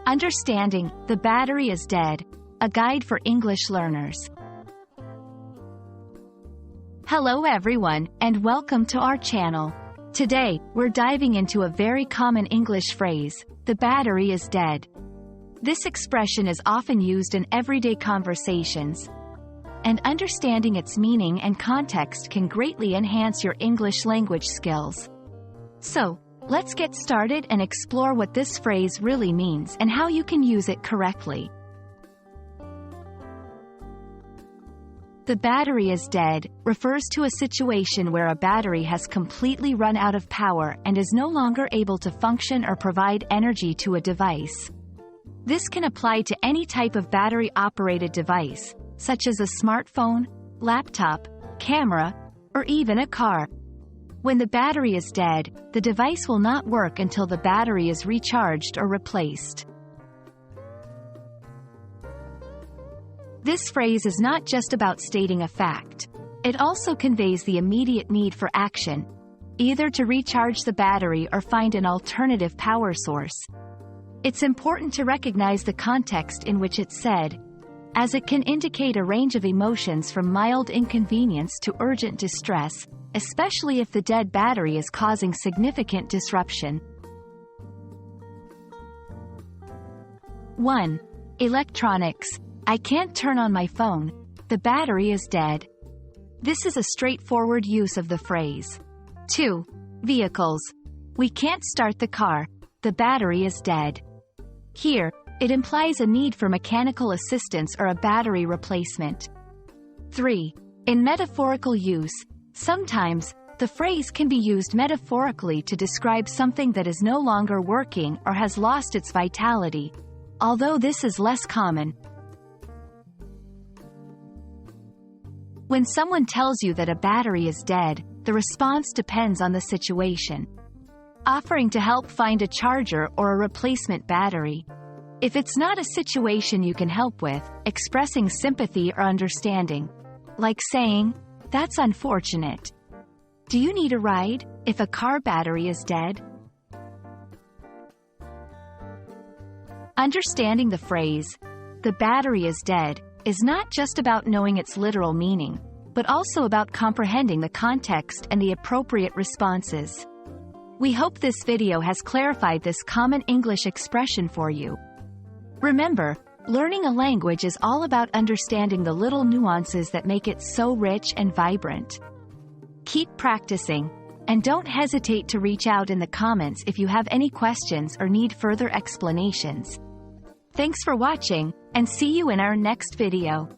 Understanding The Battery is Dead, a guide for English learners. Hello everyone, and welcome to our channel. Today, we're diving into a very common English phrase, the battery is dead. This expression is often used in everyday conversations, and understanding its meaning and context can greatly enhance your English language skills. So, let's get started and explore what this phrase really means and how you can use it correctly. The battery is dead refers to a situation where a battery has completely run out of power and is no longer able to function or provide energy to a device. This can apply to any type of battery-operated device, such as a smartphone, laptop, camera, or even a car. When the battery is dead, the device will not work until the battery is recharged or replaced. This phrase is not just about stating a fact. It also conveys the immediate need for action, either to recharge the battery or find an alternative power source. It's important to recognize the context in which it's said, as it can indicate a range of emotions from mild inconvenience to urgent distress, especially if the dead battery is causing significant disruption. 1. Electronics. I can't turn on my phone. The battery is dead. This is a straightforward use of the phrase. 2. Vehicles. We can't start the car. The battery is dead. Here, it implies a need for mechanical assistance or a battery replacement. 3. In metaphorical use, sometimes, the phrase can be used metaphorically to describe something that is no longer working or has lost its vitality, although this is less common. When someone tells you that a battery is dead, the response depends on the situation. Offering to help find a charger or a replacement battery. If it's not a situation you can help with, expressing sympathy or understanding. Like saying, "That's unfortunate. Do you need a ride?" if a car battery is dead? Understanding the phrase, "the battery is dead," is not just about knowing its literal meaning, but also about comprehending the context and the appropriate responses. We hope this video has clarified this common English expression for you. Remember, learning a language is all about understanding the little nuances that make it so rich and vibrant. Keep practicing, and don't hesitate to reach out in the comments if you have any questions or need further explanations. Thanks for watching, and see you in our next video.